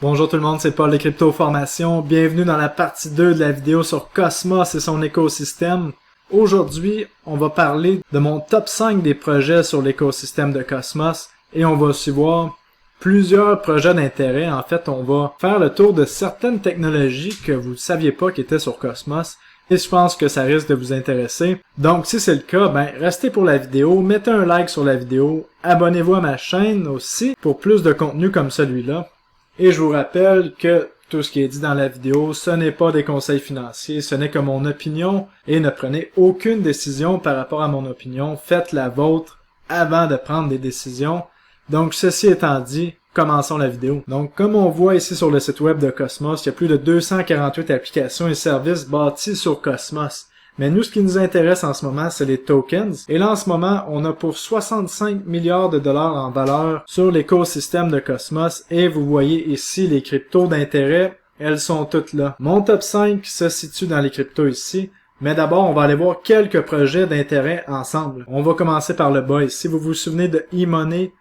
Bonjour tout le monde, c'est Paul de Crypto Formation. Bienvenue dans la partie 2 de la vidéo sur Cosmos et son écosystème. Aujourd'hui, on va parler de mon top 5 des projets sur l'écosystème de Cosmos et on va aussi voir plusieurs projets d'intérêt. En fait, on va faire le tour de certaines technologies que vous ne saviez pas qui étaient sur Cosmos. Et je pense que ça risque de vous intéresser. Donc, si c'est le cas, restez pour la vidéo, mettez un like sur la vidéo, abonnez-vous à ma chaîne aussi pour plus de contenu comme celui-là. Et je vous rappelle que tout ce qui est dit dans la vidéo, ce n'est pas des conseils financiers, ce n'est que mon opinion et ne prenez aucune décision par rapport à mon opinion. Faites la vôtre avant de prendre des décisions. Donc, ceci étant dit, commençons la vidéo. Donc, comme on voit ici sur le site web de Cosmos, il y a plus de 248 applications et services bâtis sur Cosmos. Mais nous, ce qui nous intéresse en ce moment, c'est les tokens. Et là, en ce moment, on a pour 65 milliards de dollars en valeur sur l'écosystème de Cosmos. Et vous voyez ici les cryptos d'intérêt, elles sont toutes là. Mon top 5 se situe dans les cryptos ici. Mais d'abord, on va aller voir quelques projets d'intérêt ensemble. On va commencer par le bas ici. Vous vous souvenez de eMoney,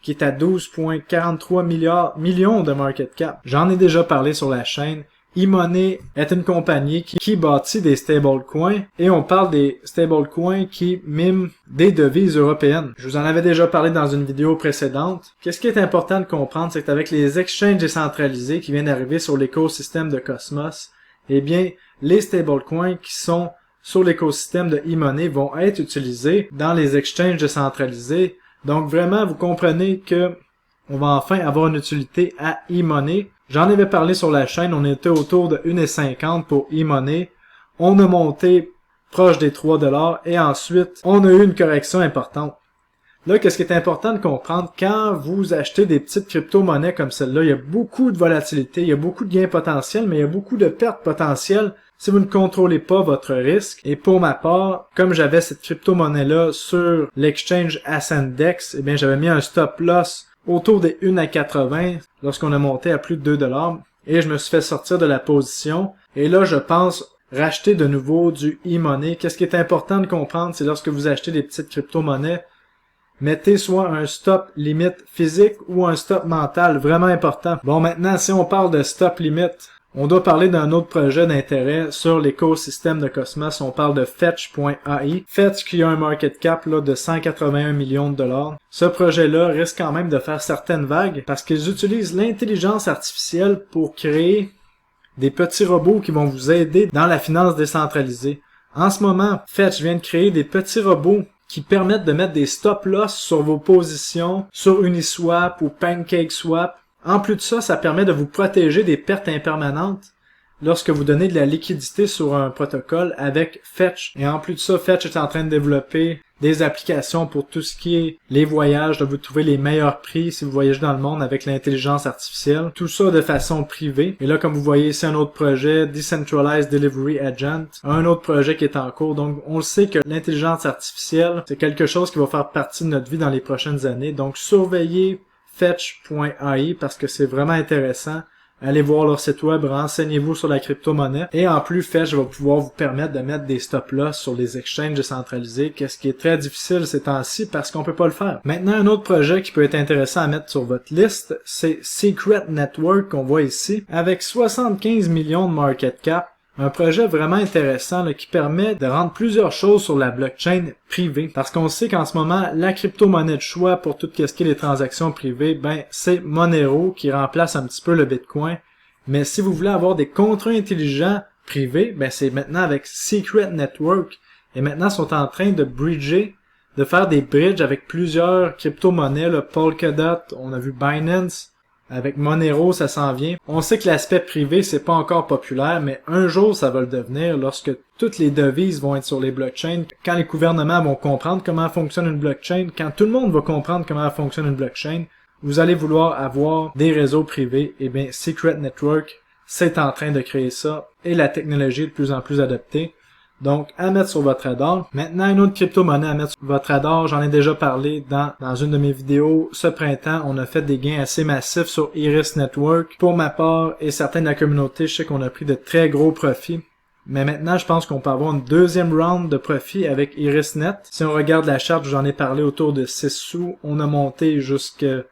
qui est à 12,43 millions de market cap. J'en ai déjà parlé sur la chaîne. eMoney est une compagnie qui bâtit des stablecoins et on parle des stablecoins qui miment des devises européennes. Je vous en avais déjà parlé dans une vidéo précédente. Qu'est-ce qui est important de comprendre, c'est qu'avec les exchanges décentralisés qui viennent d'arriver sur l'écosystème de Cosmos, eh bien, les stablecoins qui sont sur l'écosystème de eMoney vont être utilisés dans les exchanges décentralisés. Donc vraiment, vous comprenez que on va enfin avoir une utilité à eMoney. J'en avais parlé sur la chaîne, on était autour de 1,50 pour eMoney. On a monté proche des 3 $ et ensuite, on a eu une correction importante. Là, qu'est-ce qui est important de comprendre, quand vous achetez des petites crypto-monnaies comme celle-là, il y a beaucoup de volatilité, il y a beaucoup de gains potentiels, mais il y a beaucoup de pertes potentielles si vous ne contrôlez pas votre risque. Et pour ma part, comme j'avais cette crypto-monnaie-là sur l'exchange Ascendex, eh bien, j'avais mis un stop-loss autour des 1 à 80 lorsqu'on a monté à plus de 2 $ et je me suis fait sortir de la position. Et là, je pense racheter de nouveau du eMoney. Qu'est-ce qui est important de comprendre, c'est lorsque vous achetez des petites crypto-monnaies, mettez soit un stop limite physique ou un stop mental, vraiment important. Bon, maintenant, si on parle de stop limite, on doit parler d'un autre projet d'intérêt sur l'écosystème de Cosmos. On parle de Fetch.ai. Fetch qui a un market cap là, de 181 millions de dollars. Ce projet-là risque quand même de faire certaines vagues parce qu'ils utilisent l'intelligence artificielle pour créer des petits robots qui vont vous aider dans la finance décentralisée. En ce moment, Fetch vient de créer des petits robots qui permettent de mettre des stop-loss sur vos positions sur Uniswap ou PancakeSwap. En plus de ça, ça permet de vous protéger des pertes impermanentes lorsque vous donnez de la liquidité sur un protocole avec Fetch. Et en plus de ça, Fetch est en train de développer des applications pour tout ce qui est les voyages, de vous trouver les meilleurs prix si vous voyagez dans le monde avec l'intelligence artificielle. Tout ça de façon privée. Et là, comme vous voyez ici, un autre projet, Decentralized Delivery Agent, un autre projet qui est en cours. Donc, on le sait que l'intelligence artificielle, c'est quelque chose qui va faire partie de notre vie dans les prochaines années. Donc, surveillez Fetch.ai parce que c'est vraiment intéressant. Allez voir leur site web, renseignez-vous sur la crypto-monnaie. Et en plus, Fetch va pouvoir vous permettre de mettre des stop-loss sur les exchanges décentralisés, qu'est-ce qui est très difficile ces temps-ci parce qu'on peut pas le faire. Maintenant, un autre projet qui peut être intéressant à mettre sur votre liste, c'est Secret Network qu'on voit ici, avec 75 millions de market cap. Un projet vraiment intéressant là, qui permet de rendre plusieurs choses sur la blockchain privée. Parce qu'on sait qu'en ce moment, la crypto-monnaie de choix pour tout ce qui est les transactions privées, c'est Monero qui remplace un petit peu le Bitcoin. Mais si vous voulez avoir des contrats intelligents privés, c'est maintenant avec Secret Network. Et maintenant, ils sont en train de bridger, de faire des bridges avec plusieurs crypto-monnaies, là, Polkadot, on a vu Binance. Avec Monero, ça s'en vient. On sait que l'aspect privé, c'est pas encore populaire, mais un jour, ça va le devenir lorsque toutes les devises vont être sur les blockchains, quand les gouvernements vont comprendre comment fonctionne une blockchain, quand tout le monde va comprendre comment fonctionne une blockchain, vous allez vouloir avoir des réseaux privés. Et bien, Secret Network, c'est en train de créer ça, et la technologie est de plus en plus adoptée. Donc, à mettre sur votre radar. Maintenant, une autre crypto-monnaie à mettre sur votre radar, j'en ai déjà parlé dans une de mes vidéos. Ce printemps, on a fait des gains assez massifs sur Iris Network. Pour ma part et certains de la communauté, je sais qu'on a pris de très gros profits. Mais maintenant, je pense qu'on peut avoir une deuxième round de profit avec IrisNet. Si on regarde la charte, j'en ai parlé autour de 6 sous. On a monté jusqu'à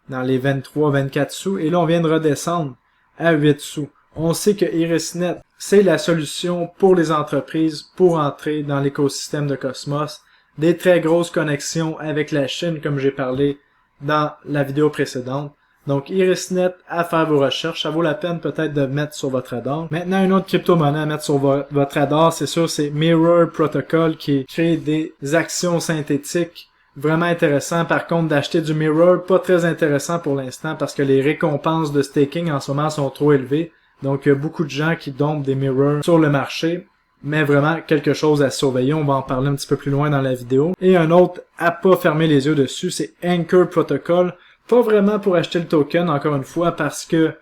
dans les 23-24 sous, et là on vient de redescendre à 8 sous. On sait que IrisNet, c'est la solution pour les entreprises pour entrer dans l'écosystème de Cosmos. Des très grosses connexions avec la Chine, comme j'ai parlé dans la vidéo précédente. Donc IrisNet, à faire vos recherches, ça vaut la peine peut-être de mettre sur votre radar. Maintenant, une autre crypto-monnaie à mettre sur votre radar, c'est sûr, c'est Mirror Protocol qui crée des actions synthétiques vraiment intéressant. Par contre, d'acheter du Mirror, pas très intéressant pour l'instant parce que les récompenses de staking en ce moment sont trop élevées. Donc, il y a beaucoup de gens qui dompent des Mirrors sur le marché. Mais vraiment quelque chose à surveiller. On va en parler un petit peu plus loin dans la vidéo. Et un autre à pas fermer les yeux dessus, c'est Anchor Protocol. Pas vraiment pour acheter le token, encore une fois, parce que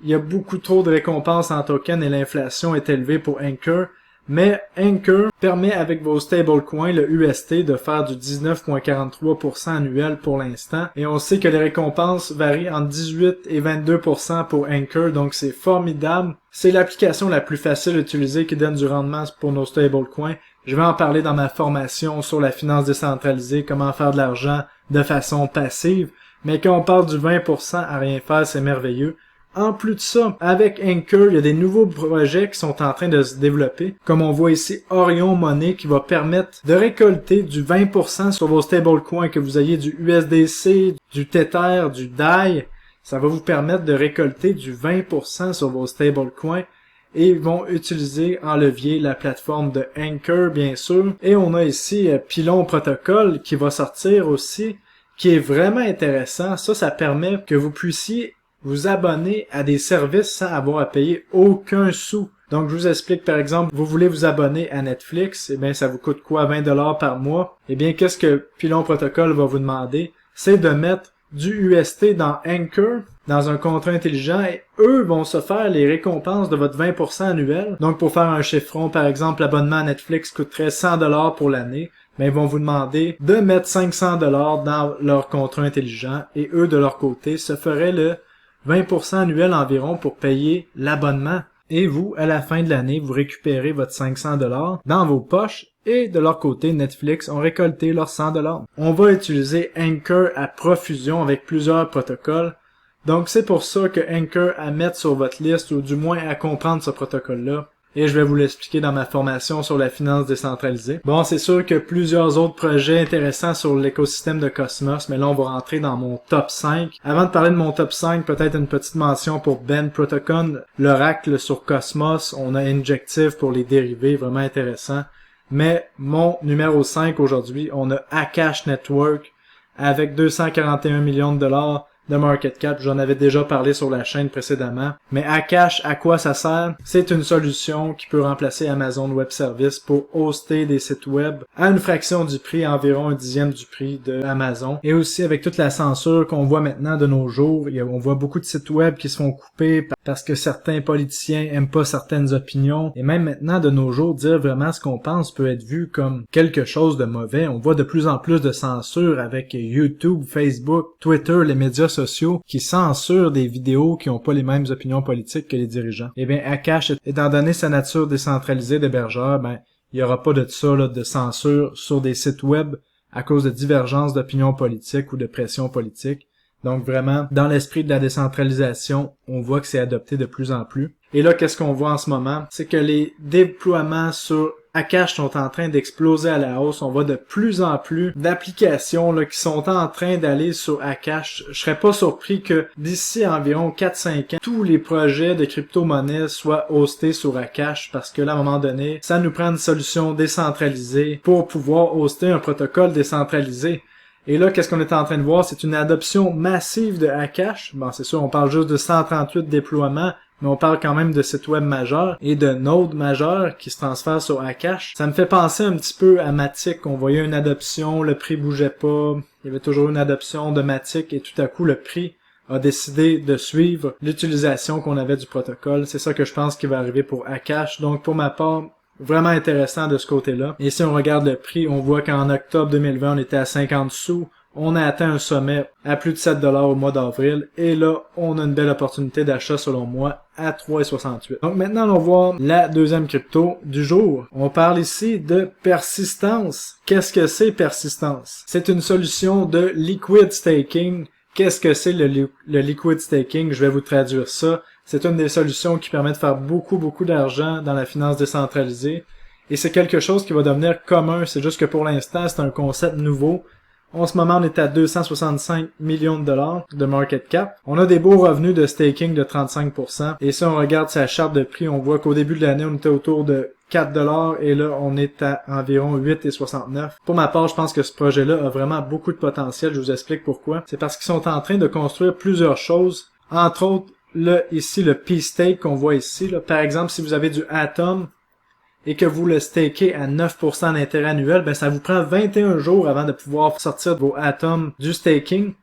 il y a beaucoup trop de récompenses en token et l'inflation est élevée pour Anchor. Mais Anchor permet avec vos stablecoins, le UST, de faire du 19,43% annuel pour l'instant. Et on sait que les récompenses varient entre 18 et 22% pour Anchor, donc c'est formidable. C'est l'application la plus facile à utiliser qui donne du rendement pour nos stablecoins. Je vais en parler dans ma formation sur la finance décentralisée, comment faire de l'argent de façon passive. Mais quand on parle du 20% à rien faire, c'est merveilleux. En plus de ça, avec Anchor, il y a des nouveaux projets qui sont en train de se développer. Comme on voit ici, Orion Money qui va permettre de récolter du 20% sur vos stablecoins, que vous ayez du USDC, du Tether, du DAI. Ça va vous permettre de récolter du 20% sur vos stablecoins. Et ils vont utiliser en levier la plateforme de Anchor, bien sûr. Et on a ici Pylon Protocol qui va sortir aussi, qui est vraiment intéressant. Ça permet que vous puissiez vous abonner à des services sans avoir à payer aucun sou. Donc, je vous explique, par exemple, vous voulez vous abonner à Netflix, eh bien, ça vous coûte quoi, 20$ par mois? Eh bien, qu'est-ce que Pylon Protocol va vous demander? C'est de mettre du UST dans Anchor, dans un contrat intelligent, et eux vont se faire les récompenses de votre 20% annuel. Donc, pour faire un chiffron, par exemple, l'abonnement à Netflix coûterait 100$ pour l'année. Mais ils vont vous demander de mettre 500$ dans leur contrat intelligent, et eux, de leur côté, se feraient le 20% annuel environ pour payer l'abonnement. Et vous, à la fin de l'année, vous récupérez votre 500$ dans vos poches et de leur côté, Netflix ont récolté leurs 100$. On va utiliser Anchor à profusion avec plusieurs protocoles. Donc c'est pour ça que Anchor à mettre sur votre liste ou du moins à comprendre ce protocole-là. Et je vais vous l'expliquer dans ma formation sur la finance décentralisée. Bon, c'est sûr que plusieurs autres projets intéressants sur l'écosystème de Cosmos, mais là, on va rentrer dans mon top 5. Avant de parler de mon top 5, peut-être une petite mention pour Ben Protocol, l'oracle sur Cosmos. On a Injective pour les dérivés, vraiment intéressant. Mais mon numéro 5 aujourd'hui, on a Akash Network avec 241 millions de dollars de market cap. J'en avais déjà parlé sur la chaîne précédemment. Mais Akash, à quoi ça sert? C'est une solution qui peut remplacer Amazon Web Services pour hoster des sites web à une fraction du prix, environ 1/10 du prix de Amazon. Et aussi avec toute la censure qu'on voit maintenant de nos jours, on voit beaucoup de sites web qui se font couper parce que certains politiciens aiment pas certaines opinions. Et même maintenant, de nos jours, dire vraiment ce qu'on pense peut être vu comme quelque chose de mauvais. On voit de plus en plus de censure avec YouTube, Facebook, Twitter, les médias sociaux qui censurent des vidéos qui n'ont pas les mêmes opinions politiques que les dirigeants. Eh bien, Akash, étant donné sa nature décentralisée d'hébergeur, il n'y aura pas de ça, de censure sur des sites web à cause de divergences d'opinions politiques ou de pression politique. Donc vraiment, dans l'esprit de la décentralisation, on voit que c'est adopté de plus en plus. Et là, qu'est-ce qu'on voit en ce moment? C'est que les déploiements sur Akash sont en train d'exploser à la hausse. On voit de plus en plus d'applications qui sont en train d'aller sur Akash. Je serais pas surpris que d'ici environ 4-5 ans, tous les projets de crypto-monnaie soient hostés sur Akash parce que là, à un moment donné, ça nous prend une solution décentralisée pour pouvoir hoster un protocole décentralisé. Et là, qu'est-ce qu'on est en train de voir? C'est une adoption massive de Akash. Bon, c'est sûr, on parle juste de 138 déploiements, mais on parle quand même de sites web majeurs et de nodes majeurs qui se transfèrent sur Akash. Ça me fait penser un petit peu à Matic. On voyait une adoption, le prix bougeait pas. Il y avait toujours une adoption de Matic et tout à coup, le prix a décidé de suivre l'utilisation qu'on avait du protocole. C'est ça que je pense qui va arriver pour Akash. Donc, pour ma part, vraiment intéressant de ce côté-là. Et si on regarde le prix, on voit qu'en octobre 2020, on était à 50 sous. On a atteint un sommet à plus de 7$ au mois d'avril. Et là, on a une belle opportunité d'achat, selon moi, à 3,68. Donc maintenant, on va voir la deuxième crypto du jour. On parle ici de persistance. Qu'est-ce que c'est persistance? C'est une solution de liquid staking Qu'est-ce que c'est le liquid staking? Je vais vous traduire ça. C'est une des solutions qui permet de faire beaucoup d'argent dans la finance décentralisée. Et c'est quelque chose qui va devenir commun. C'est juste que pour l'instant, c'est un concept nouveau. En ce moment, on est à 265 millions de dollars de market cap. On a des beaux revenus de staking de 35%. Et si on regarde sa charte de prix, on voit qu'au début de l'année, on était autour de 4 dollars et là, on est à environ 8,69. Pour ma part, je pense que ce projet-là a vraiment beaucoup de potentiel. Je vous explique pourquoi. C'est parce qu'ils sont en train de construire plusieurs choses. Entre autres, là, ici, le P-Stake qu'on voit ici. Là. Par exemple, si vous avez du Atom et que vous le stakez à 9% d'intérêt annuel, ben ça vous prend 21 jours avant de pouvoir sortir vos Atom du staking.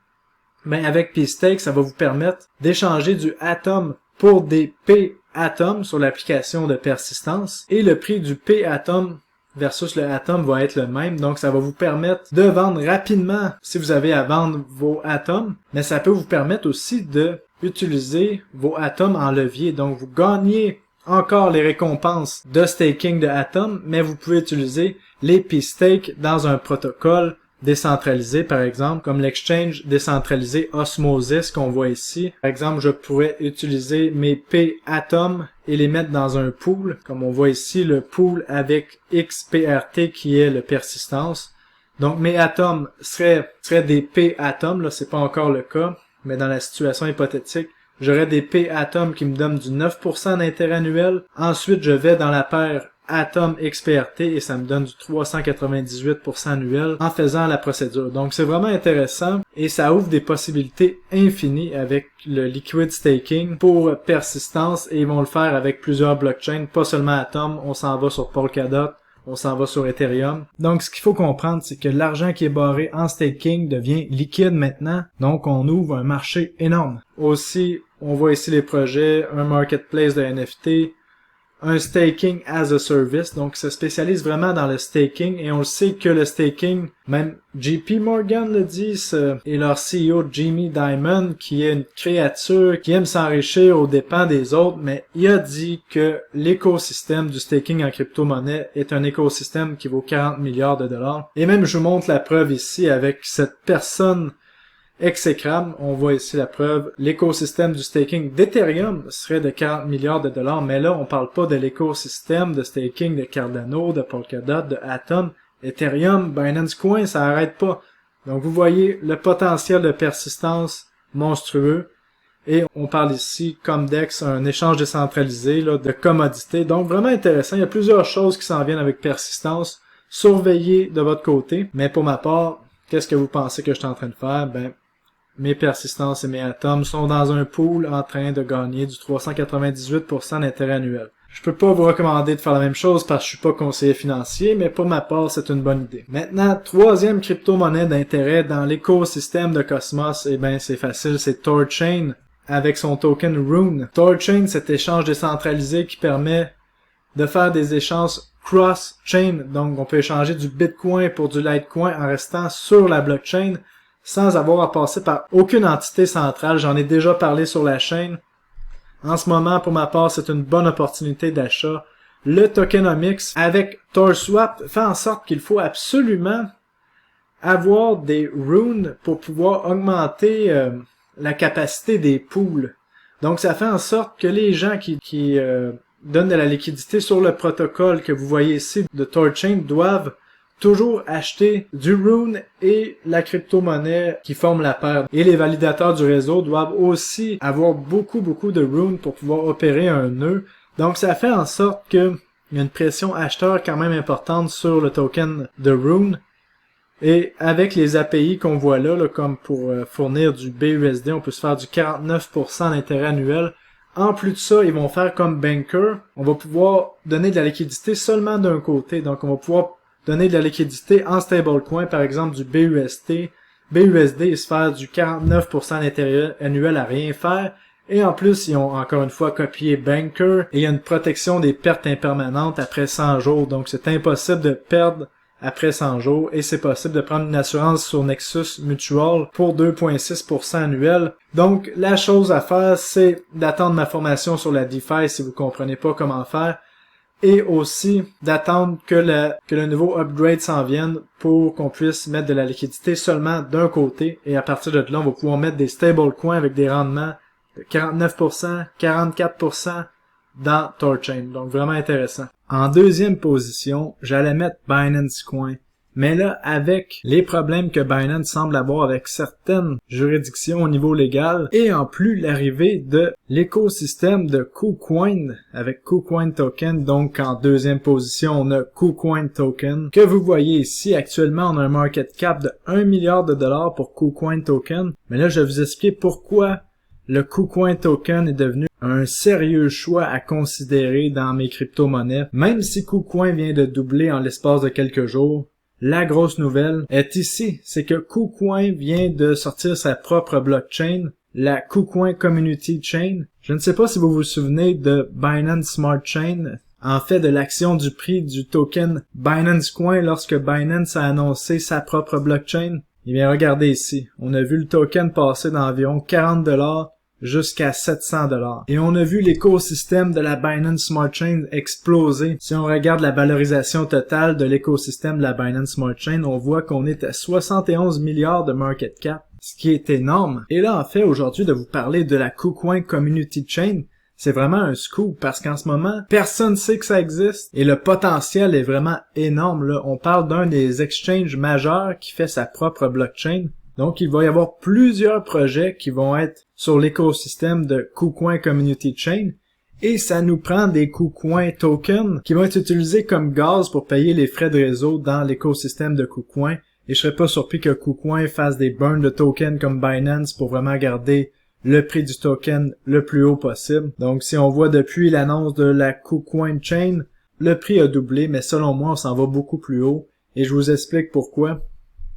Mais avec P-Stake, ça va vous permettre d'échanger du Atom pour des P-Atom sur l'application de persistance. Et le prix du P-Atom versus le Atom va être le même. Donc, ça va vous permettre de vendre rapidement si vous avez à vendre vos Atom. Mais ça peut vous permettre aussi de utiliser vos Atom en levier. Donc, vous gagnez encore les récompenses de staking de Atom, mais vous pouvez utiliser les P-Stake dans un protocole décentralisé, par exemple, comme l'exchange décentralisé Osmosis qu'on voit ici. Par exemple, je pourrais utiliser mes P-Atom et les mettre dans un pool, comme on voit ici, le pool avec XPRT qui est le persistance. Donc, mes Atom seraient des P-Atom, là, c'est pas encore le cas, mais dans la situation hypothétique, j'aurais des P-Atom qui me donnent du 9% d'intérêt annuel. Ensuite, je vais dans la paire Atom XPRT et ça me donne du 398% annuel en faisant la procédure. Donc, c'est vraiment intéressant et ça ouvre des possibilités infinies avec le liquid staking pour persistance et ils vont le faire avec plusieurs blockchains, pas seulement Atom, on s'en va sur Polkadot, on s'en va sur Ethereum. Donc, ce qu'il faut comprendre, c'est que l'argent qui est barré en staking devient liquide maintenant. Donc, on ouvre un marché énorme. Aussi, on voit ici les projets, un marketplace de NFT, un staking as a service. Donc, ça se spécialise vraiment dans le staking et on le sait que le staking, même JP Morgan le dit, et leur CEO Jamie Dimon, qui est une créature qui aime s'enrichir aux dépens des autres, mais il a dit que l'écosystème du staking en crypto-monnaie est un écosystème qui vaut 40 milliards de dollars. Et même, je vous montre la preuve ici avec cette personne exécrable. On voit ici la preuve. L'écosystème du staking d'Ethereum serait de 40 milliards de dollars, mais là, on parle pas de l'écosystème de staking de Cardano, de Polkadot, de Atom. Ethereum, Binance Coin, ça arrête pas. Donc, vous voyez le potentiel de persistance monstrueux. Et on parle ici, Comdex, un échange décentralisé là, de commodités. Donc, vraiment intéressant. Il y a plusieurs choses qui s'en viennent avec persistance. Surveillez de votre côté. Mais pour ma part, qu'est-ce que vous pensez que je suis en train de faire? Ben, mes persistances et mes atomes sont dans un pool en train de gagner du 398% d'intérêt annuel. Je peux pas vous recommander de faire la même chose parce que je suis pas conseiller financier, mais pour ma part, c'est une bonne idée. Maintenant, troisième crypto-monnaie d'intérêt dans l'écosystème de Cosmos, eh ben, c'est facile, c'est Thorchain avec son token Rune. Thorchain, cet échange décentralisé qui permet de faire des échanges cross-chain. Donc, on peut échanger du Bitcoin pour du Litecoin en restant sur la blockchain sans avoir à passer par aucune entité centrale. J'en ai déjà parlé sur la chaîne. En ce moment, pour ma part, c'est une bonne opportunité d'achat. Le tokenomics avec TorSwap fait en sorte qu'il faut absolument avoir des runes pour pouvoir augmenter la capacité des pools. Donc, ça fait en sorte que les gens qui donnent de la liquidité sur le protocole que vous voyez ici de Thorchain doivent toujours acheter du Rune et la crypto-monnaie qui forme la paire. Et les validateurs du réseau doivent aussi avoir beaucoup de Rune pour pouvoir opérer un nœud. Donc ça fait en sorte qu'il y a une pression acheteur quand même importante sur le token de Rune. Et avec les API qu'on voit là, comme pour fournir du BUSD, on peut se faire du 49% d'intérêt annuel. En plus de ça, ils vont faire comme Banker. On va pouvoir donner de la liquidité seulement d'un côté. Donc on va pouvoir donner de la liquidité en stablecoin, par exemple du BUSD et se faire du 49% d'intérêt annuel à rien faire. Et en plus, ils ont encore une fois copié Banker et il y a une protection des pertes impermanentes après 100 jours. Donc c'est impossible de perdre après 100 jours et c'est possible de prendre une assurance sur Nexus Mutual pour 2,6% annuel. Donc la chose à faire, c'est d'attendre ma formation sur la DeFi si vous comprenez pas comment faire. et aussi d'attendre que le nouveau upgrade s'en vienne pour qu'on puisse mettre de la liquidité seulement d'un côté, et à partir de là, on va pouvoir mettre des stablecoins avec des rendements de 49%, 44% dans Thorchain. Donc vraiment intéressant. En deuxième position, j'allais mettre Binance Coin. Mais là, avec les problèmes que Binance semble avoir avec certaines juridictions au niveau légal, et en plus l'arrivée de l'écosystème de KuCoin avec KuCoin Token, donc en deuxième position, on a KuCoin Token, que vous voyez ici. Actuellement, on a un market cap de 1 milliard de dollars pour KuCoin Token. Mais là, je vais vous expliquer pourquoi le KuCoin Token est devenu un sérieux choix à considérer dans mes crypto-monnaies. Même si KuCoin vient de doubler en l'espace de quelques jours, la grosse nouvelle est ici, c'est que KuCoin vient de sortir sa propre blockchain, la KuCoin Community Chain. Je ne sais pas si vous vous souvenez de Binance Smart Chain, en fait de l'action du prix du token Binance Coin lorsque Binance a annoncé sa propre blockchain. Eh bien, regardez ici, on a vu le token passer d'environ 40 $ jusqu'à 700 $. Et on a vu l'écosystème de la Binance Smart Chain exploser. Si on regarde la valorisation totale de l'écosystème de la Binance Smart Chain, on voit qu'on est à 71 milliards de market cap, ce qui est énorme. Et là, en fait, aujourd'hui, de vous parler de la KuCoin Community Chain, c'est vraiment un scoop parce qu'en ce moment, personne ne sait que ça existe et le potentiel est vraiment énorme, là. On parle d'un des exchanges majeurs qui fait sa propre blockchain. Donc, il va y avoir plusieurs projets qui vont être sur l'écosystème de KuCoin Community Chain et ça nous prend des KuCoin tokens qui vont être utilisés comme gaz pour payer les frais de réseau dans l'écosystème de KuCoin. Et je serais pas surpris que KuCoin fasse des burns de tokens comme Binance pour vraiment garder le prix du token le plus haut possible. Donc, si on voit depuis l'annonce de la KuCoin Chain, le prix a doublé, mais selon moi, on s'en va beaucoup plus haut et je vous explique pourquoi.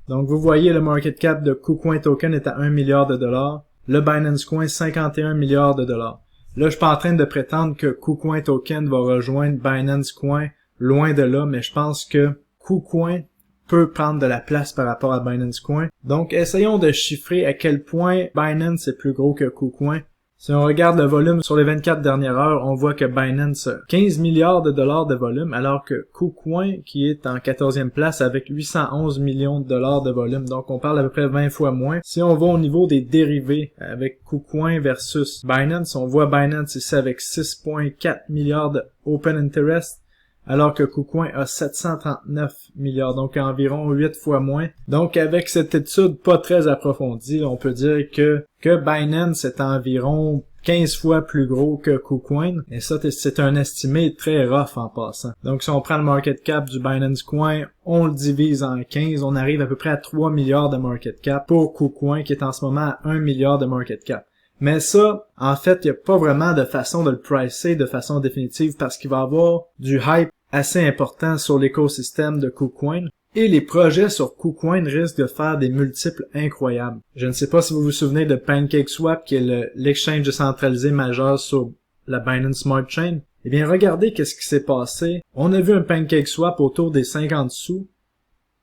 Donc, vous voyez, le market cap de KuCoin Token est à 1 milliard de dollars. Le Binance Coin, 51 milliards de dollars. Là, je suis pas en train de prétendre que KuCoin Token va rejoindre Binance Coin, loin de là, mais je pense que KuCoin peut prendre de la place par rapport à Binance Coin. Donc, essayons de chiffrer à quel point Binance est plus gros que KuCoin. Si on regarde le volume sur les 24 dernières heures, on voit que Binance a 15 milliards de dollars de volume, alors que KuCoin, qui est en 14e place avec 811 millions de dollars de volume. Donc, on parle à peu près 20 fois moins. Si on va au niveau des dérivés avec KuCoin versus Binance, on voit Binance ici avec 6,4 milliards de Open Interest, alors que KuCoin a 739 milliards, donc environ 8 fois moins. Donc, avec cette étude pas très approfondie, on peut dire que Binance est environ 15 fois plus gros que KuCoin. Et ça, c'est un estimé très rough en passant. Donc, si on prend le market cap du Binance Coin, on le divise en 15, on arrive à peu près à 3 milliards de market cap pour KuCoin, qui est en ce moment à 1 milliard de market cap. Mais ça, en fait, il n'y a pas vraiment de façon de le pricer de façon définitive parce qu'il va y avoir du hype assez important sur l'écosystème de KuCoin et les projets sur KuCoin risquent de faire des multiples incroyables. Je ne sais pas si vous vous souvenez de PancakeSwap qui est l'exchange décentralisé majeur sur la Binance Smart Chain. Eh bien, regardez qu'est-ce qui s'est passé. On a vu un PancakeSwap autour des 50 sous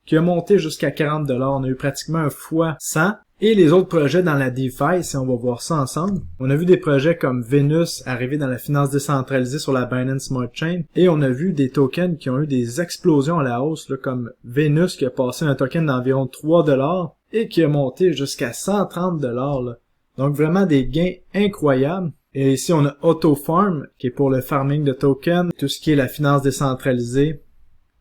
qui a monté jusqu'à 40 $. On a eu pratiquement un fois 100. Et les autres projets dans la DeFi, si on va voir ça ensemble, on a vu des projets comme Venus arriver dans la finance décentralisée sur la Binance Smart Chain, et on a vu des tokens qui ont eu des explosions à la hausse, là, comme Venus qui a passé un token d'environ 3 $ et qui a monté jusqu'à 130 $. Là. Donc vraiment des gains incroyables. Et ici on a AutoFarm qui est pour le farming de tokens, tout ce qui est la finance décentralisée.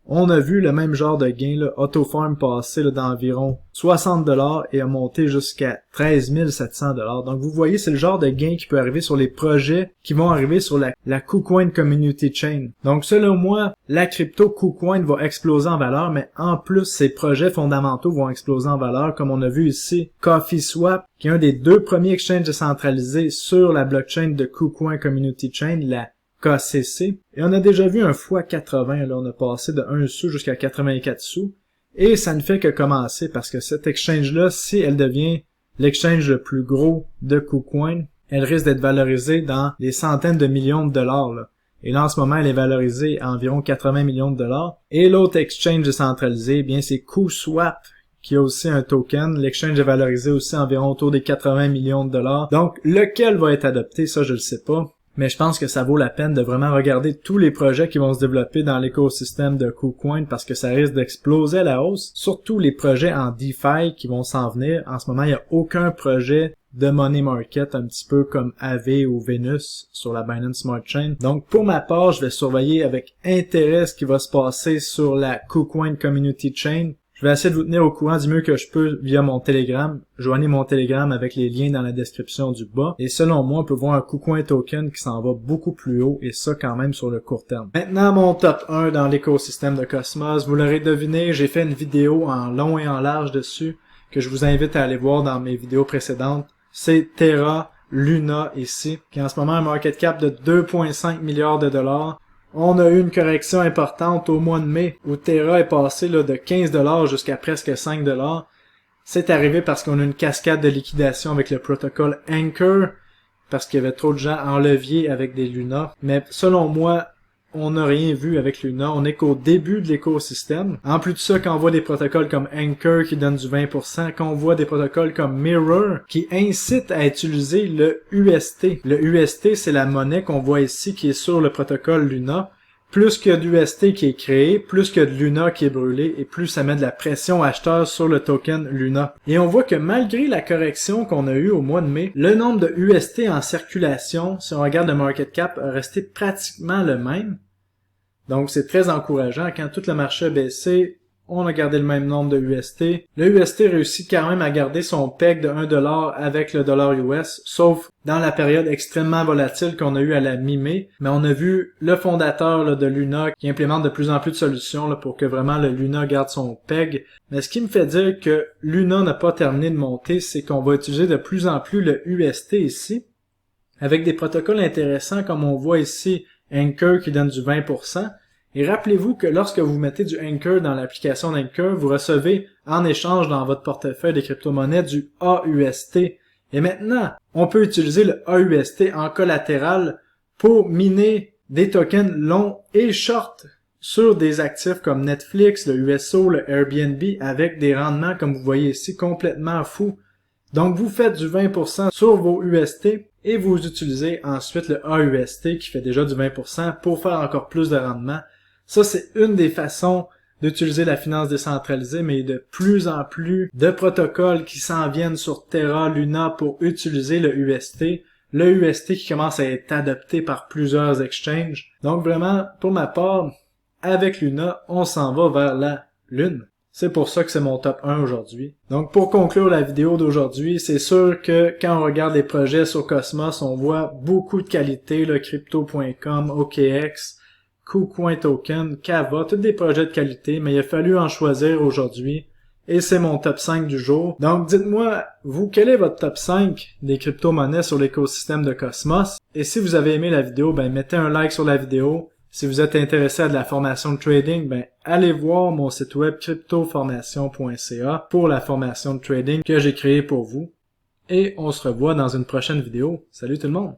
On a vu le même genre de gain, là, AutoFarm passer d'environ 60 $ et a monté jusqu'à 13 700 $. Donc vous voyez, c'est le genre de gain qui peut arriver sur les projets qui vont arriver sur la KuCoin Community Chain. Donc selon moi, la crypto KuCoin va exploser en valeur, mais en plus, ces projets fondamentaux vont exploser en valeur, comme on a vu ici, CoffeeSwap, qui est un des 2 premiers exchanges décentralisés sur la blockchain de KuCoin Community Chain, la KCC. Et on a déjà vu un x80, là, on a passé de 1 sou jusqu'à 84 sous. Et ça ne fait que commencer parce que cette exchange-là, si elle devient l'exchange le plus gros de KuCoin, elle risque d'être valorisée dans les centaines de millions de dollars, là. Et là, en ce moment, elle est valorisée à environ 80 millions de dollars. Et l'autre exchange décentralisé, eh bien, c'est KuSwap, qui a aussi un token. L'exchange est valorisé aussi environ autour des 80 millions de dollars. Donc, lequel va être adopté, ça, je le sais pas. Mais je pense que ça vaut la peine de vraiment regarder tous les projets qui vont se développer dans l'écosystème de KuCoin parce que ça risque d'exploser à la hausse. Surtout les projets en DeFi qui vont s'en venir. En ce moment, il n'y a aucun projet de money market, un petit peu comme Aave ou Venus sur la Binance Smart Chain. Donc, pour ma part, je vais surveiller avec intérêt ce qui va se passer sur la KuCoin Community Chain. Je vais essayer de vous tenir au courant du mieux que je peux via mon Telegram. Joignez mon Telegram avec les liens dans la description du bas. Et selon moi, on peut voir un KuCoin token qui s'en va beaucoup plus haut et ça quand même sur le court terme. Maintenant, mon top 1 dans l'écosystème de Cosmos. Vous l'aurez deviné, j'ai fait une vidéo en long et en large dessus que je vous invite à aller voir dans mes vidéos précédentes. C'est Terra Luna ici, qui a en ce moment un market cap de 2,5 milliards de dollars. On a eu une correction importante au mois de mai où Terra est passé là, de 15$ jusqu'à presque 5$. C'est arrivé parce qu'on a une cascade de liquidation avec le protocole Anchor, parce qu'il y avait trop de gens en levier avec des Luna. Mais selon moi, on n'a rien vu avec Luna. On n'est qu'au début de l'écosystème. En plus de ça, quand on voit des protocoles comme Anchor qui donnent du 20%, quand on voit des protocoles comme Mirror qui incitent à utiliser le UST. Le UST, c'est la monnaie qu'on voit ici qui est sur le protocole Luna. Plus qu'il y a d'UST qui est créé, plus qu'il y a de Luna qui est brûlé, et plus ça met de la pression acheteur sur le token Luna. Et on voit que malgré la correction qu'on a eue au mois de mai, le nombre de UST en circulation, si on regarde le market cap, a resté pratiquement le même. Donc c'est très encourageant. Quand tout le marché a baissé, on a gardé le même nombre de UST. Le UST réussit quand même à garder son peg de 1$ avec le dollar US, sauf dans la période extrêmement volatile qu'on a eu à la mi-mai. Mais on a vu le fondateur là, de Luna qui implémente de plus en plus de solutions là, pour que vraiment le Luna garde son peg. Mais ce qui me fait dire que Luna n'a pas terminé de monter, c'est qu'on va utiliser de plus en plus le UST ici, avec des protocoles intéressants comme on voit ici, Anchor qui donne du 20%. Et rappelez-vous que lorsque vous mettez du Anchor dans l'application d'Anchor, vous recevez en échange dans votre portefeuille des crypto-monnaies du AUST. Et maintenant, on peut utiliser le AUST en collatéral pour miner des tokens longs et short sur des actifs comme Netflix, le USO, le Airbnb avec des rendements comme vous voyez ici complètement fous. Donc vous faites du 20% sur vos UST et vous utilisez ensuite le AUST qui fait déjà du 20% pour faire encore plus de rendement. Ça, c'est une des façons d'utiliser la finance décentralisée, mais il y a de plus en plus de protocoles qui s'en viennent sur Terra, Luna pour utiliser le UST. Le UST qui commence à être adopté par plusieurs exchanges. Donc vraiment, pour ma part, avec Luna, on s'en va vers la Lune. C'est pour ça que c'est mon top 1 aujourd'hui. Donc pour conclure la vidéo d'aujourd'hui, c'est sûr que quand on regarde les projets sur Cosmos, on voit beaucoup de qualité, le Crypto.com, OKX, KuCoin Token, Kava, tous des projets de qualité, mais il a fallu en choisir aujourd'hui. Et c'est mon top 5 du jour. Donc dites-moi, vous, quel est votre top 5 des crypto-monnaies sur l'écosystème de Cosmos? Et si vous avez aimé la vidéo, mettez un like sur la vidéo. Si vous êtes intéressé à de la formation de trading, allez voir mon site web cryptoformation.ca pour la formation de trading que j'ai créée pour vous. Et on se revoit dans une prochaine vidéo. Salut tout le monde!